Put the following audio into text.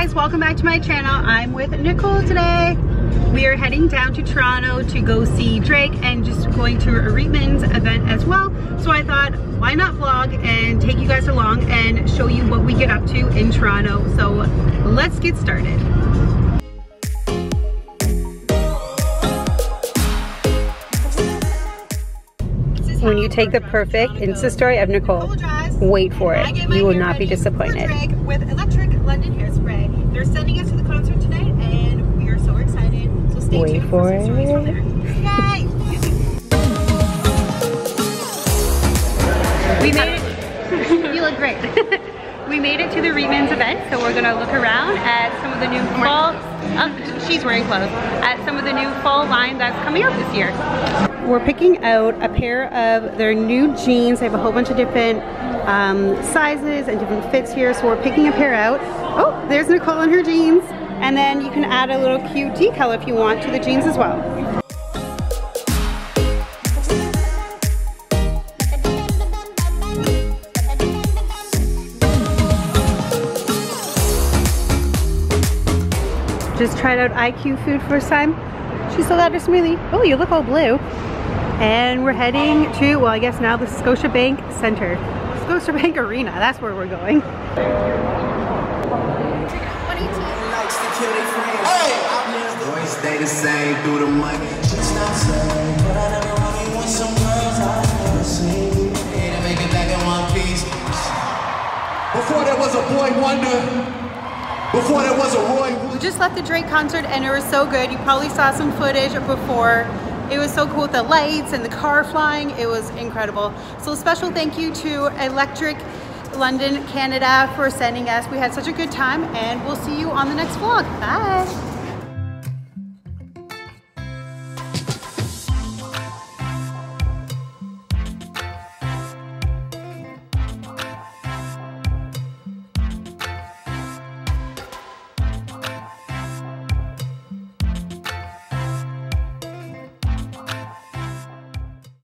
guys, welcome back to my channel. I'm with Nicole today. We are heading down to Toronto to go see Drake and just going to a Reitmans event as well. So I thought, why not vlog and take you guys along and show you what we get up to in Toronto. So let's get started. When you take the perfect Insta story of Nicole, wait for it. You will not be disappointed. With electric London hairspray. They're sending us to the concert tonight and we are so excited. So stay tuned for some stories from there. Yay! We made it. You look great. We made it to the Reitmans event, so we're gonna look around at some of the new fall, she's wearing clothes, at some of the new fall line that's coming up this year. We're picking out a pair of their new jeans. They have a whole bunch of different sizes and different fits here, so we're picking a pair out. Oh, there's Nicole in her jeans. And then you can add a little cute decal if you want to the jeans as well. Just tried out IQ food first time. She still got her smoothie. Oh, you look all blue. And we're heading to, well, I guess now the Scotiabank Center. Scotiabank Arena, that's where we're going. Stay the same through the money. Before there was a boy wonder. Before there was a Roy. We just left the Drake concert and it was so good. You probably saw some footage before. It was so cool with the lights and the car flying. It was incredible. So a special thank you to Electric London Canada for sending us. We had such a good time and we'll see you on the next vlog. Bye.